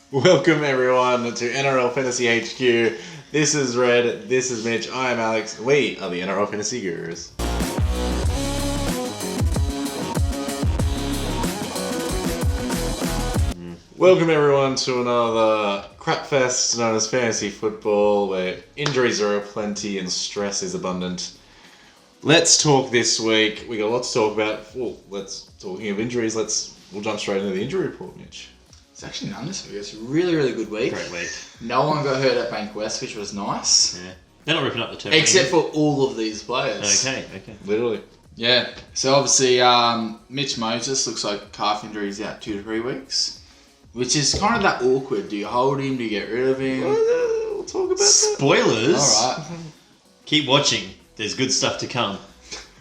Welcome everyone to NRL Fantasy HQ. This is Red, this is Mitch, I am Alex. We are the NRL Fantasy Gurus. Welcome everyone to another crapfest known as fantasy football, where injuries are aplenty and stress is abundant. Let's talk this week. We got a lot to talk about. Well, talking of injuries. We'll jump straight into the injury report, Mitch. It's actually none this week. It's a really, really good week. Great week. No one got hurt at Bank West, which was nice. Yeah. They're not ripping up the turf. Except for all of these players. Okay. Literally. Yeah. So obviously, Mitch Moses looks like calf injury. He's out 2 to 3 weeks. Which is kind of that awkward. Do you hold him? Do you get rid of him? We'll talk about that. Spoilers. All right. Keep watching. There's good stuff to come.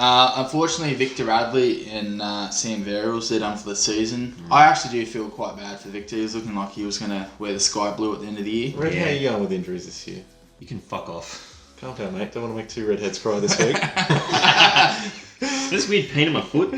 Unfortunately, Victor Radley and Sam Verrills, they're done for the season. I actually do feel quite bad for Victor. He was looking like he was going to wear the sky blue at the end of the year. Red, Yeah. how are you going with injuries this year? You can fuck off. Calm down, mate. Don't want to make 2 redheads cry this week. This weird pain in my foot.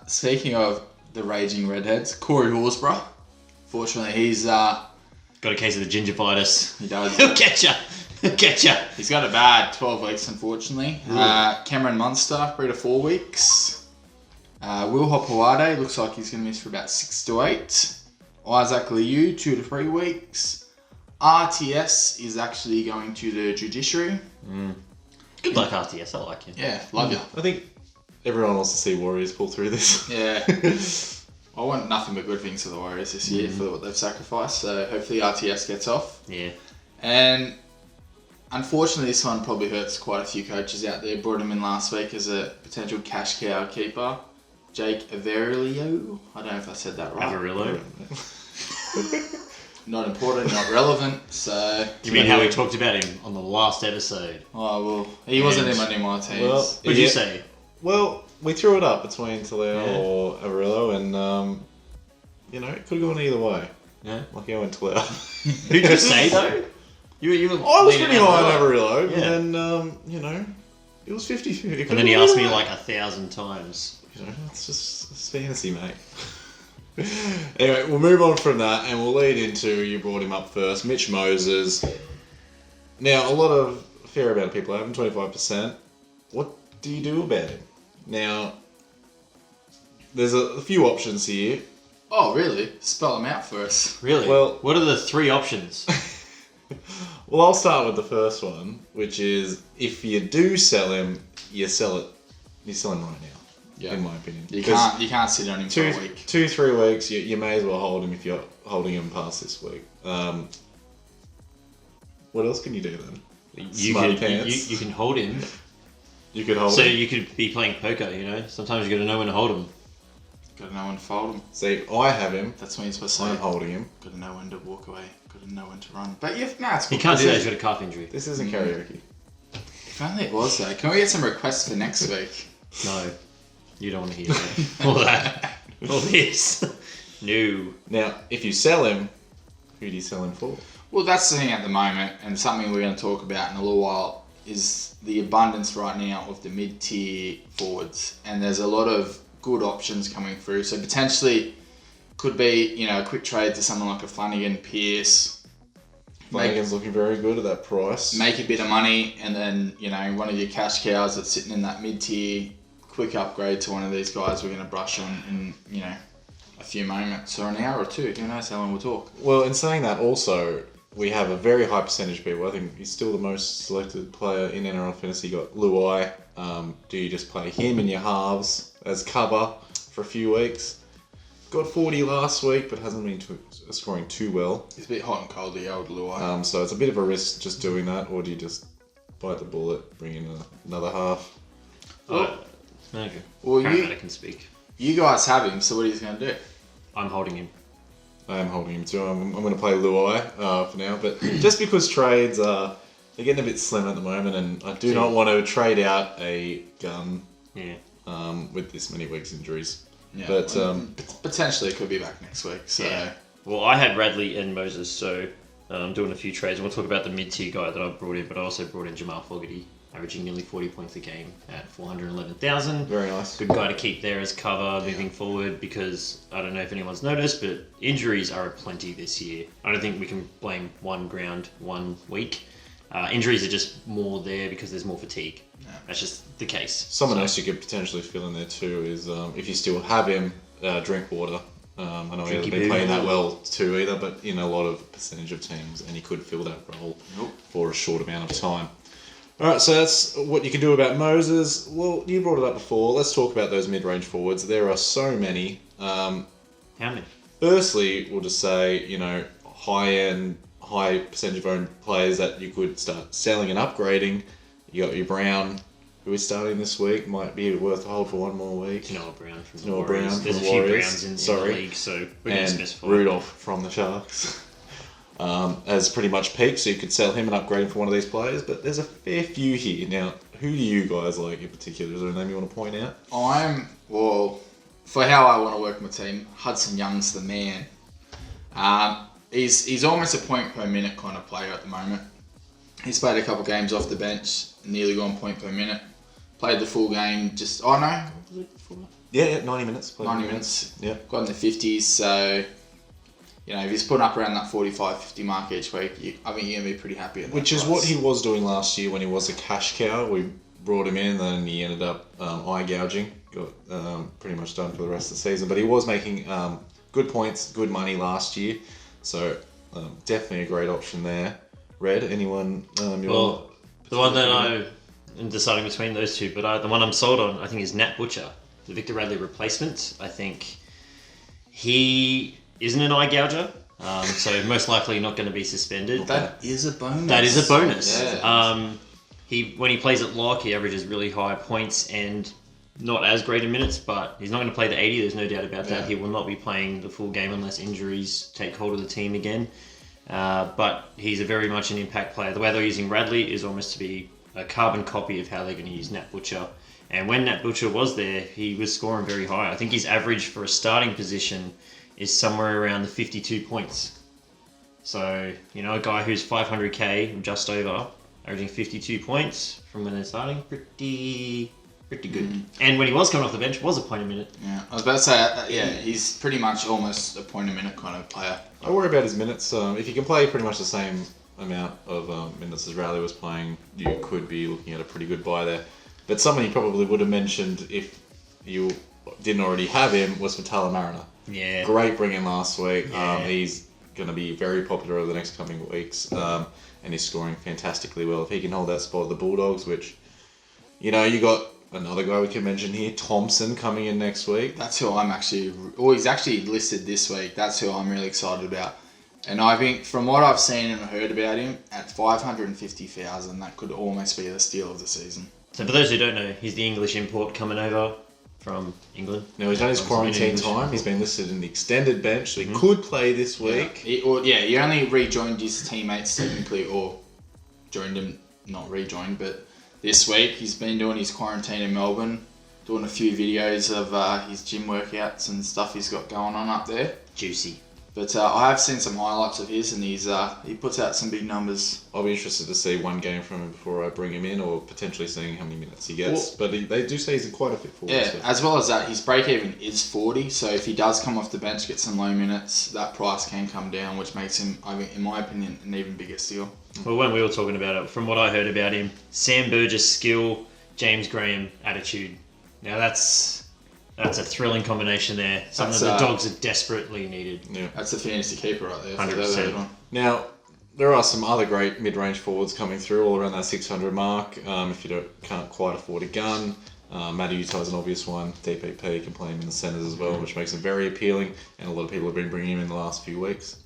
Speaking of the raging redheads, Corey Horsburgh. Fortunately, he's... Got a case of the gingivitis. he does. He'll get ya. He's got a bad 12 weeks, unfortunately. Cameron Munster, 3 to 4 weeks. Will Hopoate looks like he's going to miss for about 6 to 8. Isaac Liu, 2 to 3 weeks. RTS is actually going to the judiciary. Good luck, RTS. I like you. Yeah, love you. I think everyone wants to see Warriors pull through this. Yeah. I want nothing but good things for the Warriors this year for what they've sacrificed. So hopefully RTS gets off. Yeah. And unfortunately, this one probably hurts quite a few coaches out there. Brought him in last week as a potential cash cow keeper. Jake Averillo. I don't know if I said that right. Avarillo. Not important, not relevant. So. You mean how we talked about him on the last episode? Oh, well, he wasn't in any of my teams. Well, What did you say? Well, we threw it up between Taleo or Avarillo, and, it could have gone either way. Yeah. Lucky I went Taleo. Who'd you say, though? You were I was leaning pretty high on Avarillo. Avarillo, Yeah. and then, it was 50-50. And then he asked me like 1,000 times. It's fantasy, mate. Anyway, we'll move on from that, and we'll lead into, you brought him up first, Mitch Moses. Now, a fair amount of people have him, 25%. What do you do about him? Now, there's a few options here. Oh, really? Spell them out for us. Really? Well- what are the 3 options? Well, I'll start with the first one, which is, if you do sell him, you sell him right now. Yeah. In my opinion. You can't sit on him for a week. 2-3 weeks, you may as well hold him if you're holding him past this week. What else can you do then? You can hold him. You could hold So him. you could be playing poker, Sometimes you got to know when to hold him. Got to know when to fold him. See, I have him. That's when you're supposed to I'm say. holding him. Got to know when to walk away. Got to know when to run. But it's cool. He can't say is. he's got a calf injury. This isn't karaoke. If only it was though. Can we get some requests for next week? No, you don't want to hear that. All that. All this. No. Now, if you sell him, who do you sell him for? Well, that's the thing at the moment, and something we're going to talk about in a little while is the abundance right now of the mid-tier forwards, and there's a lot of good options coming through. So potentially could be a quick trade to someone like a Flanagan, Pearce. Flanagan's looking very good at that price. Make a bit of money, and then one of your cash cows that's sitting in that mid-tier, quick upgrade to one of these guys we're going to brush on in a few moments or an hour or two. Who knows how long we'll talk. Well, in saying that, also we have a very high percentage of people. I think he's still the most selected player in NRL fantasy. Got Luai. Do you just play him in your halves as cover for a few weeks? Got 40 last week, but hasn't been scoring too well. It's a bit hot and cold, the old Luai. So it's a bit of a risk just doing that, or do you just bite the bullet, bring in another half? Manager. Well, Paramedic can speak. You guys have him, so what are you going to do? I'm holding him. I am holding him too. I'm going to play Luai for now, but just because trades are they're getting a bit slim at the moment, and I do not want to trade out a gun with this many weeks injuries. Yeah, but potentially it could be back next week. So Well, I had Radley and Moses, so I'm doing a few trades. And we'll talk about the mid-tier guy that I brought in, but I also brought in Jamal Fogarty. averaging nearly 40 points a game at 411,000. Very nice. Good guy to keep there as cover moving forward, because I don't know if anyone's noticed, but injuries are aplenty this year. I don't think we can blame one ground, 1 week. Injuries are just more there because there's more fatigue. Yeah. That's just the case. Someone else you could potentially fill in there too is if you still have him, drink water. I know he hasn't been playing that well too either, but in a lot of percentage of teams, and he could fill that role for a short amount of time. All right, so that's what you can do about Moses. Well, you brought it up before. Let's talk about those mid-range forwards. There are so many. How many? Firstly, we'll just say, high-end, high percentage of owned players that you could start selling and upgrading. You got your Brown, who is starting this week, might be worth a hold for one more week. Noah Brown from the Noah Warriors. Brown from There's the a few Warriors. Browns in the league, so we can and specify. Rudolph from the Sharks has pretty much peaked, so you could sell him and upgrade him for one of these players. But there's a fair few here. Now, who do you guys like in particular? Is there a name you want to point out? For how I want to work my team, Hudson Young's the man. He's almost a point per minute kind of player at the moment. He's played a couple games off the bench, nearly gone point per minute. Played the full game, Yeah, 90 minutes. 90 minutes. Yeah. Got in the 50s, so, if he's putting up around that 45, 50 mark each week, I think you're going to be pretty happy at that Which is price. what he was doing last year when he was a cash cow. We brought him in, then he ended up eye gouging. Got pretty much done for the rest of the season. But he was making good points, good money last year. So definitely a great option there. Red, anyone? The one that I'm deciding between those two, but the one I'm sold on, I think, is Nat Butcher, the Victor Radley replacement. I think he isn't an eye gouger, so most likely not going to be suspended. That is a bonus. That is a bonus. Yeah. When he plays at lock, he averages really high points and not as great in minutes, but he's not going to play the 80. There's no doubt about that. He will not be playing the full game unless injuries take hold of the team again. But he's very much an impact player. The way they're using Radley is almost to be a carbon copy of how they're going to use Nat Butcher. And when Nat Butcher was there, he was scoring very high. I think his average for a starting position is somewhere around the 52 points. So, a guy who's 500k, just over, averaging 52 points from when they're starting, pretty good. And when he was coming off the bench, was a point a minute. Yeah, I was about to say, he's pretty much almost a point a minute kind of player. I worry about his minutes. If you can play pretty much the same amount of minutes as Riley was playing, you could be looking at a pretty good buy there. But someone you probably would have mentioned if you didn't already have him was Vitala Mariner. Yeah. Great bring in last week. Yeah. He's going to be very popular over the next coming weeks, and he's scoring fantastically well. If he can hold that spot at the Bulldogs, which, you got another guy we can mention here, Thompson, coming in next week. That's who I'm he's actually listed this week. That's who I'm really excited about. And I think from what I've seen and heard about him, at 550,000, that could almost be the steal of the season. So for those who don't know, he's the English import coming over from England. Now, he's done his quarantine time. He's been listed in the extended bench, so he could play this week. He only rejoined his teammates technically, or joined him, not rejoined, but this week he's been doing his quarantine in Melbourne, doing a few videos of his gym workouts and stuff he's got going on up there. Juicy. But I have seen some highlights of his, and he puts out some big numbers. I'll be interested to see one game from him before I bring him in, or potentially seeing how many minutes he gets. But they do say he's quite a fit forward. Yeah, so. as well as that, his break-even is 40, so if he does come off the bench, get some low minutes, that price can come down, which makes him, I think, in my opinion, an even bigger steal. Well, when we were talking about it, from what I heard about him, Sam Burgess skill, James Graham attitude. Now that's a thrilling combination there. Something that the Dogs are desperately needed. Yeah. That's a fantasy keeper right there. 100%. Now, there are some other great mid-range forwards coming through all around that 600 mark. If you can't quite afford a gun, Matty Utah's an obvious one. DPP can play him in the centres as well, which makes him very appealing. And a lot of people have been bringing him in the last few weeks.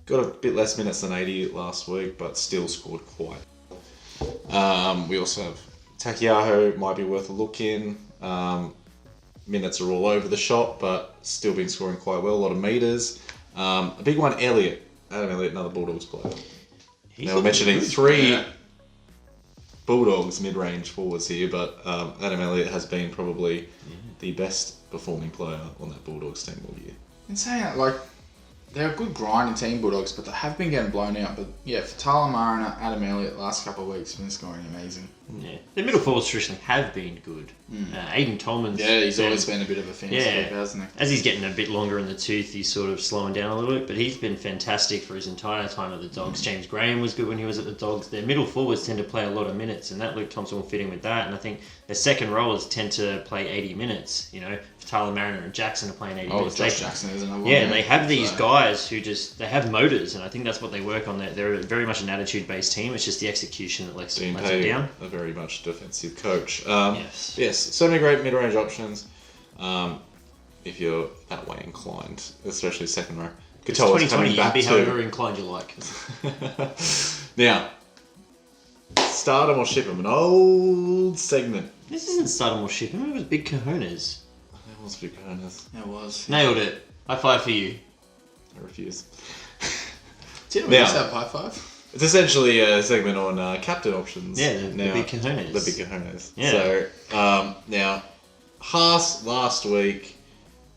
Got a bit less minutes than 80 last week, but still scored quite. We also have Takiaho, might be worth a look in. Minutes are all over the shop, but still been scoring quite well. A lot of meters. A big one, Elliot. Adam Elliot, another Bulldogs player. Now we're mentioning three Bulldogs mid-range forwards here, but Adam Elliot has been probably the best performing player on that Bulldogs team all year. In saying that, they're a good grinding team, Bulldogs, but they have been getting blown out. But yeah, for Tyler Murray and Adam Elliott, last couple of weeks, been scoring amazing. Yeah, the middle forwards traditionally have been good. Aiden Tolman's... Yeah, he's always been a bit of a fancy keeper, hasn't he? As he's getting a bit longer in the tooth, he's sort of slowing down a little bit, but he's been fantastic for his entire time at the Dogs. James Graham was good when he was at the Dogs. Their middle forwards tend to play a lot of minutes, and that Luke Thompson will fit in with that. And I think their second rowers tend to play 80 minutes. You know, Tyler Mariner and Jackson are playing 80 minutes. Josh Jackson is another one. Yeah, they have these guys who they have motors, and I think that's what they work on. They're very much an attitude-based team. It's just the execution that lets them down. A very much defensive coach. Yes, so many great mid-range options. If you're that way inclined, especially second row. It's 2020, you can be however inclined you like. Now, start 'em or ship 'em, an old segment. This isn't start 'em or ship 'em, it was Big Cojones. That was Big Cojones. It was. Nailed it. High five for you. I refuse. Didn't we just have high five? It's essentially a segment on captain options. Yeah, the Big Cojones. The Big Cojones. Yeah. So, now, Haas last week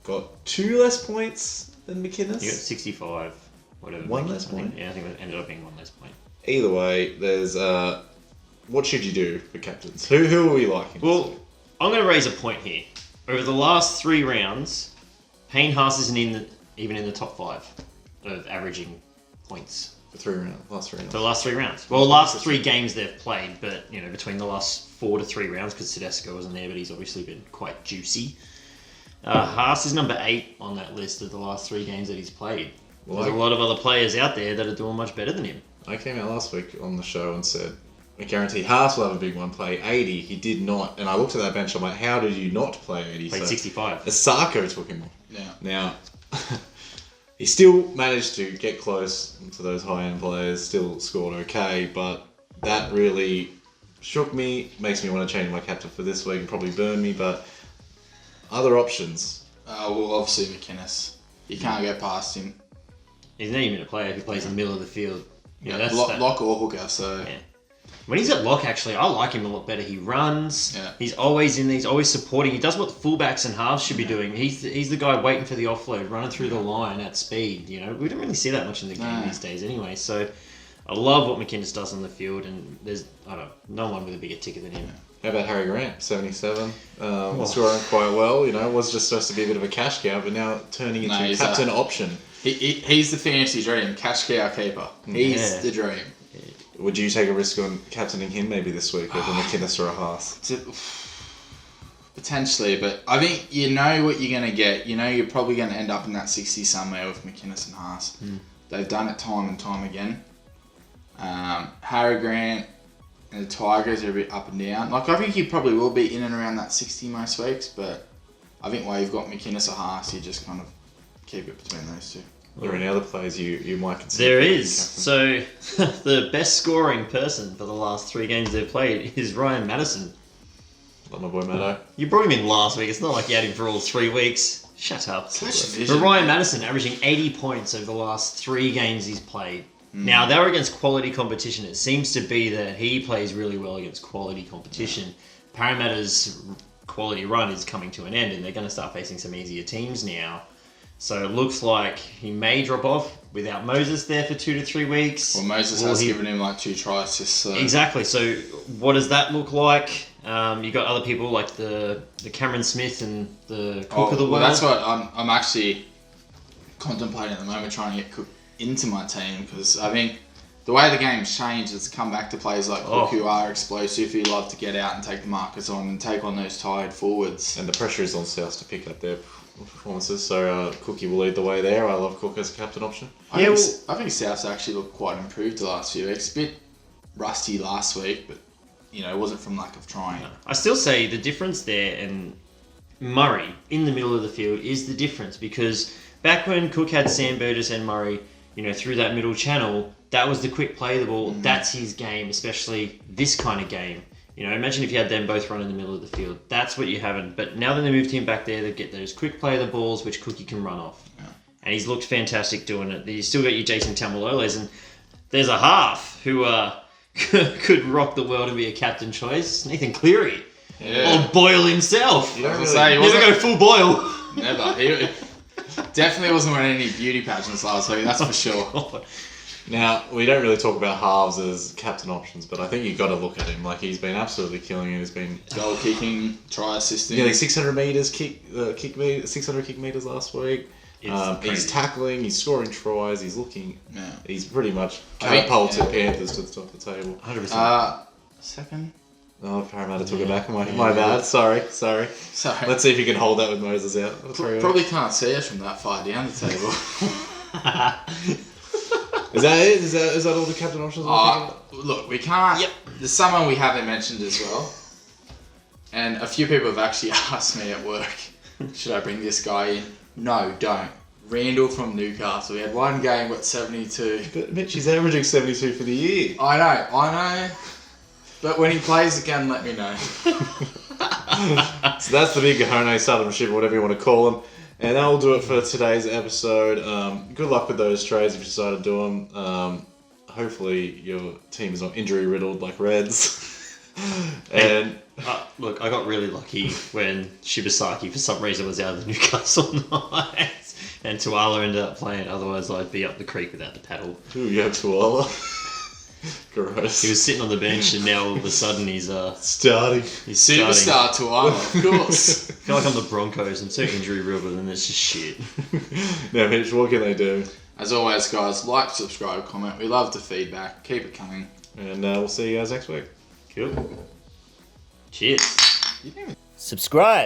got 2 less points than McInnes. You got 65, whatever. One less point? Yeah, I think it ended up being 1 less point. Either way, there's what should you do for captains? Who are we liking? Well, I'm going to raise a point here. Over the last 3 rounds, Payne Haas isn't even in the top 5 of averaging points. Last 3 rounds. For the last 3 rounds. Well, last 3 games they've played, but you know, between the last 4 to 3 rounds, because Tedesco wasn't there, but he's obviously been quite juicy. Haas is number 8 on that list of the last 3 games that he's played. There's a lot of other players out there that are doing much better than him. I came out last week on the show and said, I guarantee Haas will have a big one, play 80. He did not. And I looked at that bench, I'm like, how did you not play 80? Played 65. Asako took him off. Yeah. Now, he still managed to get close to those high-end players, still scored okay, but that really shook me, makes me want to change my captain for this week and probably burn me, but other options. Well, obviously McInnes. You can't go past him. He's not even a player who plays in the middle of the field. Yeah, lock or hooker, so... Yeah. When he's at lock, actually, I like him a lot better. He runs. Yeah. He's always in there. He's always supporting. He does what fullbacks and halves should be doing. He's the guy waiting for the offload, running through the line at speed. You know, we don't really see that much in the game these days, anyway. So, I love what McInnes does on the field, and there's no one with a bigger ticket than him. How about Harry Grant, 77, scoring quite well. You know, was just supposed to be a bit of a cash cow, but now turning into a captain option. He's the fantasy dream, cash cow keeper. He's the dream. Would you take a risk on captaining him maybe this week over McInnes or a Haas? Potentially, but I think you know what you're going to get. You know you're probably going to end up in that 60 somewhere with McInnes and Haas. They've done it time and time again. Harry Grant and the Tigers are a bit up and down. Like, I think he probably will be in and around that 60 most weeks, but I think while you've got McInnes or Haas, you just kind of keep it between those two. Are there any other players you might consider? There is. So, the best scoring person for the last 3 games they've played is Ryan Madison. Like my boy Maddo. You brought him in last week. It's not like you had him for all 3 weeks. Shut up. But Ryan Madison averaging 80 points over the last 3 games he's played. Now, they were against quality competition. It seems to be that he plays really well against quality competition. Parramatta's quality run is coming to an end, and they're going to start facing some easier teams now. So it looks like he may drop off without Moses there for 2 to 3 weeks. Well, Moses has given him like 2 tries just so. Exactly. So what does that look like? You got other people like the Cameron Smith and the Cook of the world. Well, that's what I'm actually contemplating at the moment, trying to get Cook into my team, because I think the way the game's changed, it's come back to players like Cook who are explosive, who love to get out and take the markers on and take on those tired forwards. And the pressure is on South to pick up their performances, so Cookie will lead the way there. I love Cook as a captain option. I think South's actually looked quite improved the last few weeks. A bit rusty last week, but you know, it wasn't from lack of trying. I still say the difference there, and Murray in the middle of the field is the difference, because back when Cook had Sam Burgess and Murray, you know, through that middle channel, that was the quick play the ball. That's his game, especially this kind of game. You know, imagine if you had them both run in the middle of the field. That's what you haven't. But now that they moved him back there, they get those quick play the balls, which Cookie can run off. Yeah. And he's looked fantastic doing it. You still got your Jason Tamaloles, and there's a half who could rock the world and be a captain choice. Nathan Cleary. Yeah. Or Boyle himself. You don't really never go full Boyle. Never. Definitely wasn't winning any beauty pageants last week, that's for sure. Now, we don't really talk about halves as captain options, but I think you've got to look at him. Like, he's been absolutely killing it. He's been Goal kicking, try assisting. nearly 600 meters, 600 kick meters last week. He's tackling, he's scoring tries, he's looking. Yeah. He's pretty much catapulted Panthers to the top of the table. 100%. Second? Oh, Parramatta took it back. My bad. Sorry. Sorry. Let's see if you can hold that with Moses out. Probably can't see us from that far down the table. Is that it? Is that all the captain options? Look, we can't. Yep. There's someone we haven't mentioned as well. And a few people have actually asked me at work, should I bring this guy in? No, don't. Randall from Newcastle. He had one game, got 72. But Mitch, he's averaging 72 for the year. I know. But when he plays again, let me know. So that's the big Hone Southern ship, whatever you want to call them. And that will do it for today's episode. Good luck with those trades if you decide to do them. Hopefully your team is not injury riddled like Reds. And Look, I got really lucky when Shibasaki for some reason was out of the Newcastle Knights and Tuala ended up playing. Otherwise, I'd be up the creek without the paddle. Ooh, you have Tuala. Gross. He was sitting on the bench and now all of a sudden he's starting. He's starting. Superstar Tuala, of course. I feel like I'm the Broncos. I'm so injury riddled and it's just shit. Now, Mitch, what can they do? As always, guys, like, subscribe, comment. We love the feedback. Keep it coming. And we'll see you guys next week. Cool. Cheers. Subscribe.